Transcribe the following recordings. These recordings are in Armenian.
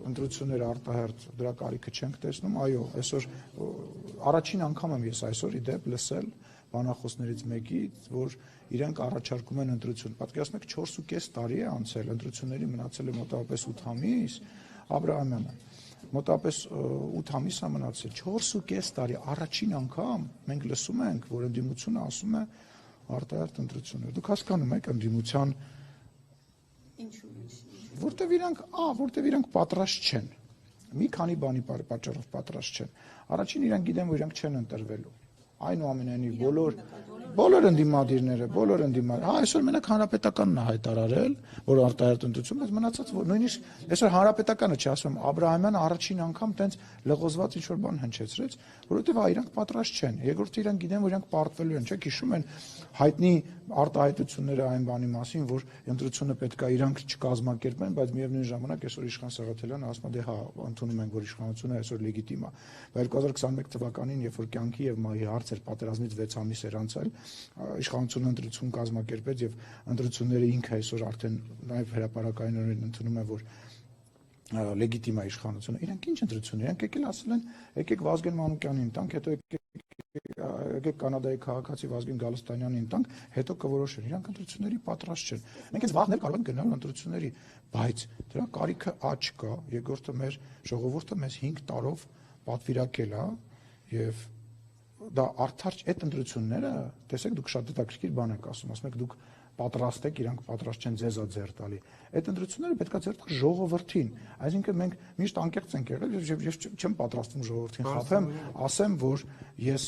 ընտրությունները արտահերթ դրա կարիքը չենք տեսնում, այո, այսօր առաջին անգամ եմ ես այսօր իդեպ լսել բանախոսներից մեկի, որ իրենք առաջարկում են ընտրություն։ Պատկերացնեք 4.5 տարի է անցել, ընտրությունների մնացել է մոտավորապես 8 ամիս, Աբրահամյանը, մոտավորապես 8 ամիս է մնացել, 4.5 տարի առաջին անգամ մենք լսում ենք, որ ընդդիմությունը ասում է արտահերթ ընտրություններ։ Դուք հասկանում եք ընդդիմության որտեվ իրանք պատրաստ չեն։ Մի քանի բանի պատճառով պատրաստ չեն։ Առաջին իրանք գիտեն, որ իրանք չեն ընտրվելու։ Այնուամենայնիվ բոլոր ընդդիմադիրները, այսօր մենակ հանրապետականն է հայտարարել, որ արտահերթ ընտրություն, բայց մնացած որ նույնիսկ այսօր հանրապետականը չի ասում, Աբրահամյանը առաջին անգամ տենց լղոզված ինչ-որ բան հնչեցրեց, որովհետև իրանք պատրաստ չեն։ Երկրորդը իրանք գիտեն, որ իրանք պարտվելու են, չէ՞, հիշում են հայտնի արտահայտությունները այն բանի մասին, որ ընտրությունը պետք է իրանք չկազմակերպեն, բայց միևնույն ժամանակ այսօր Իշխան Սաղաթելյանը ասում է, դե հա, ընդունում ենք, որ իշխանությունը այսօր լեգիտիմ է։ Բայց 2021 թվականին, երբ որ կյանքի եւ մահի հարց էր, պատերազմից 6 ամիս էր անցել, իշխանությունը ընտրություն կազմակերպեց եւ ընտրությունները ինքը այսօր արդեն նաեւ հրապարակայինորեն ընդունում է, որ լեգիտիմ է իշխանությունը։ Իրանք ինչ ընտրություն, իրանք եկել ասել են, եկեք Վազգեն Մանուկյանին տանք, հետո եկեք Կանադայի քաղաքացի Վազգեն Գալստանյանին տանք, հետո կորոշեն։ Իրանք ընտրությունների պատրաստ չեն։ Մենք այս վաղներ կարող ենք գնալ ընտրությունների, բայց դրա կարիքը չկա։ Երկրորդը մեր ժողովուրդը մեզ 5 տարով պատվիրակել է եւ դա արդար այդ ընտրությունները, տեսեք դուք շատ հետաքրքիր բան եք ասում եք դուք պատրաստ եք, իրանք պատրաստ չեն ձեզ ձեռ տալի։ Այդ ընտրությունները պետք է ձեռ տալ ժողովրդին։ Այսինքն մենք միշտ անկեղծ ենք եղել եւ ես չեմ պատրաստվում ժողովրդին խաբեմ, ասեմ, որ ես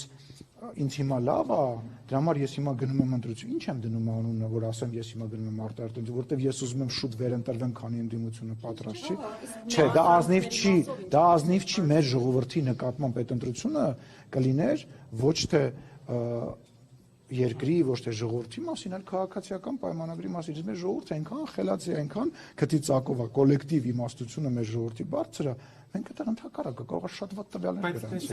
ինձ հիմա լավ է, դրա համար ես հիմա գնում եմ ընտրություն։ Ինչ եմ դնում անունը, որ ասեմ ես հիմա գնում եմ արտահերթ ընտրություն, որովհետեւ ես ուզում եմ շուտ վերընտրվեմ, քանի ընդդիմությունը պատրաստ չի։ Չէ, դա ազնիվ չի մեր ժողովրդի նկատմամբ այդ ընտրությունը կլիներ ոչ թե երկրի, ոչ թե ժողովրդի մասին, այլ քաղաքացիական պայմանագրի մասին։ Մեր ժողովուրդը այնքան խելացի է, այնքան քթի ծակով է, կոլեկտիվ իմաստությունը մեր ժողովրդի բարձր է, մենք դա ընդհակառակը կարող է շատ վատ տվյալներ գրանցել։